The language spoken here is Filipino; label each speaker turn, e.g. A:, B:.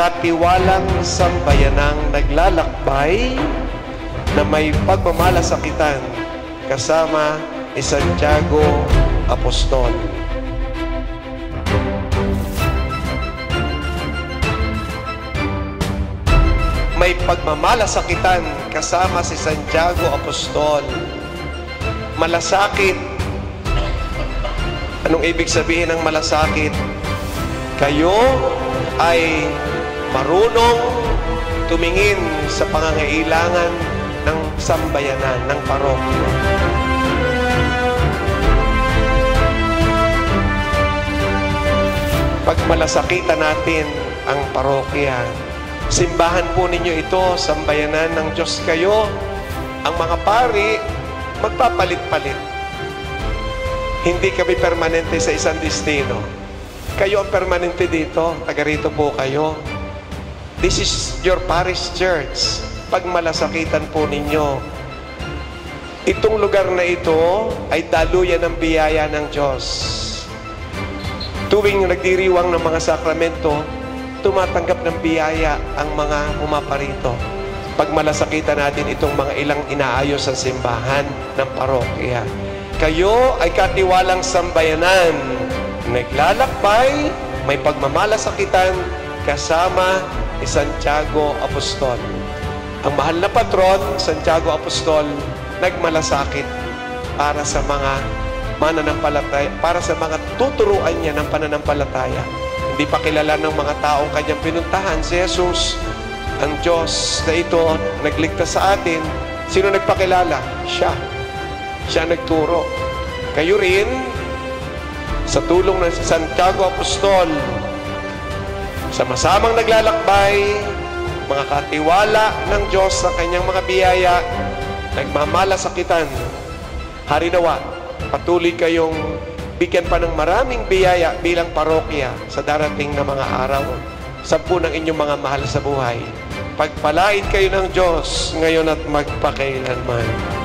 A: katiwalang sambayanang naglalakbay na may pagmamalasakitan kasama ni Santiago Apostol. May pagmamalasakitan kasama si Santiago Apostol. Malasakit. Anong ibig sabihin ng malasakit? Kayo ay marunong tumingin sa pangangailangan ng sambayanan, ng parokya. Pag malasakitan natin ang parokya, simbahan po ninyo ito, sambayanan ng Diyos kayo, ang mga pari, magpapalit-palit. Hindi kami permanente sa isang destino. Kayo ang permanente dito, taga rito po kayo. This is your parish church. Pag malasakitan po ninyo, itong lugar na ito ay daluyan ng biyaya ng Diyos. Tuwing nagdiriwang ng mga sakramento, tumatanggap ng biyaya ang mga pumaparito. Pag malasakitan natin itong mga ilang inaayos sa simbahan ng parokya. Kayo ay katiwalang sambayanan, naglalakbay, may pagmamalasakitan kasama ni Santiago Apostol. Ang mahal na patron, Santiago Apostol, nagmalasakit para sa mga mananampalataya, para sa mga tuturuan niya ng pananampalataya. Hindi pa kilala ng mga taong kanyang pinuntahan si Jesus. Ang Diyos na ito nagligtas sa atin. Sino nagpakilala? Siya. Siya nagturo. Kayo rin, sa tulong ng Santiago Apostol, sama-samang naglalakbay, mga katiwala ng Diyos sa kanyang mga biyaya, nagmamalasakitan. Harinawa, patuloy kayong bigyan pa ng maraming biyaya bilang parokya sa darating na mga araw. 10 ng inyong mga mahal sa buhay. Pagpalain kayo ng Diyos ngayon at magpakailanman.